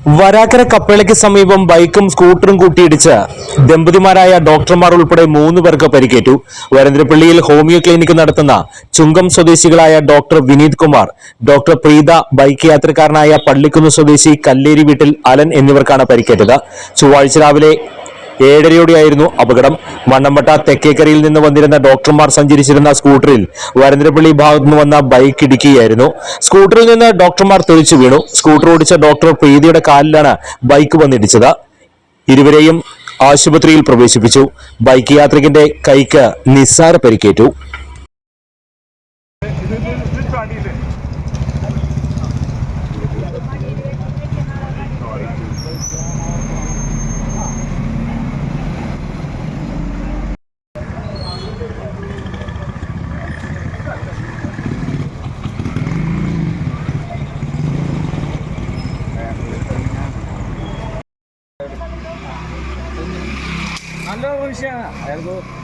വരാക്കര കപ്പേളയ്ക്ക് സമീപം ബൈക്കും സ്കൂട്ടറും കൂട്ടിയിടിച്ച് ദമ്പതിമാരായ ഡോക്ടർമാർ ഉൾപ്പെടെ 3 പേർക്ക് പരിക്കേറ്റു. വരന്തരപ്പള്ളിയിൽ ഹോമിയോ ക്ലിനിക്ക് നടത്തുന്ന ചുങ്കം സ്വദേശികളായ doctor Vineeth Kumar, doctor Preetha, bike യാത്രക്കാരനായ പള്ളിക്കുന്ന് സ്വദേശി കല്ലേരി വീട്ടിൽ അലൻ എന്നിവർക്കാണ് പരിക്കേറ്റത്. ചൊവ്വാഴ്ച രാവിലെ 7:30യോടെയായിരുന്നു അപകടം. മണ്ണമ്പട്ട തെക്കേക്കരയിൽ നിന്ന് വന്നിരുന്ന ഡോക്ടർമാർ സഞ്ചരിച്ചിരുന്ന സ്കൂട്ടറിൽ വരന്തരപ്പള്ളി ഭാഗത്തുനിന്ന് വന്ന ബൈക്ക് ഇടിക്കുകയായിരുന്നു. സ്കൂട്ടറിൽ നിന്ന് ഡോക്ടർമാർ തെറിച്ചു വീണു. സ്കൂട്ടർ ഓടിച്ച ഡോക്ടർ പ്രീതിയുടെ കാലിലാണ് ബൈക്ക് വന്നിടിച്ചത്. ഇരുവരെയും ആശുപത്രിയിൽ പ്രവേശിപ്പിച്ചു. ബൈക്ക് യാത്രികന്റെ കൈക്ക് നിസ്സാര പരിക്കേറ്റു. നല്ല വിഷയമാണ്.